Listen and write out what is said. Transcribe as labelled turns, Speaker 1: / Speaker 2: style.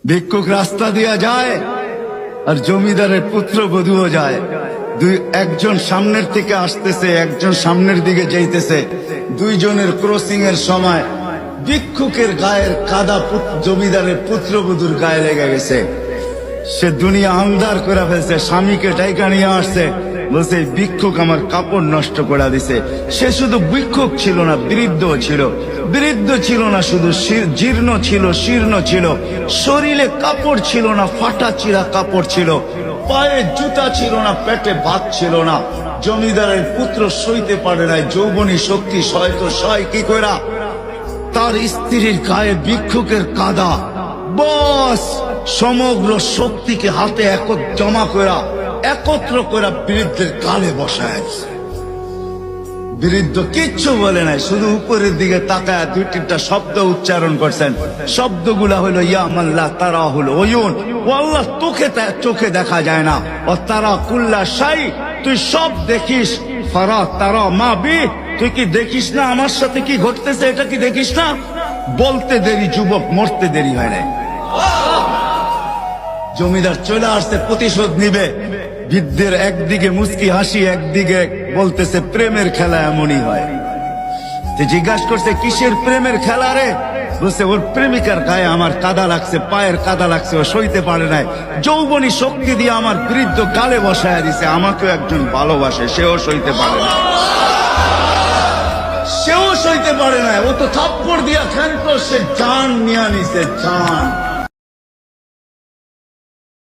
Speaker 1: ভিক্ষুক রাস্তা দিয়া যায় আর জমিদারের পুত্রবধূও যায়। একজন সামনের থেকে আসতেছে, একজন সামনের দিকে যাইতেছে। দুইজনের ক্রসিং এর সময় ভিক্ষুকের গায়ের কাদা জমিদারের পুত্রবধূর গায়ে লেগে গেছে। সে দুনিয়া আন্ধার করে ফেলছে, স্বামীকে ডাইকা নিয়ে আসছে, বলছে ভিক্ষুক আমার কাপড় নষ্ট করে দিছে। সে শুধু ভিক্ষুক ছিল না, বৃদ্ধ ছিল। বৃদ্ধ ছিল না শুধু, জীর্ণ ছিল, শীর্ণ ছিল, শরীরে কাপড় ছিল না, ফাটা চিরা কাপড় ছিল, পায়ে জুতা ছিল না, পেটে ভাত ছিল না। জমিদারের পুত্র সইতে পারে নাই, যৌবনী শক্তি সয় কি কইরা তার স্ত্রীর গায়ে ভিক্ষুকের কাদা, বস সমগ্র শক্তিকে হাতে একত্র করা বৃদ্ধের গালে বসায়। বৃদ্ধ কিচ্ছু বলে নাই, শুধু উপরের দিকে তাকায় দুই তিনটা শব্দ উচ্চারণ করছেন। শব্দগুলা হলো ইয়া মাল্লাহ তারা হলো ওয়ুন, ও আল্লাহ চোখে দেখা যায় না, ও তারা কুল্লা শাই, তুই সব দেখিস, ফারা তারা মা বি, তুই কি দেখিস না আমার সাথে কি ঘটতেছে, এটা কি দেখিস না? বলতে দেরি যুবক, মরতে দেরি হয় না। জমিদার চলে আসছে, প্রতিশোধ নিবে। বৃদ্ধের একদিকে মুস্কি হাসি, একদিকে বলতেছে প্রেমের খেলা এমনই হয়। জিজ্ঞাসা করছে কিসের প্রেমের খেলা রে? বলছে ওর প্রেমিকার গায়ে আমার কাদা লাগছে, পায়ের কাদা লাগছে, ও সইতে পারে নাই, যৌবনী শক্তি দিয়ে আমার বৃদ্ধ গালে বসায় দিছে। আমাকেও একজন ভালোবাসে, সেও সইতে পারে না, সেও সইতে পারে না। ও তো থাপ্পড় দিয়া খেলতো, সে জান নিয়ে নিছে, জান।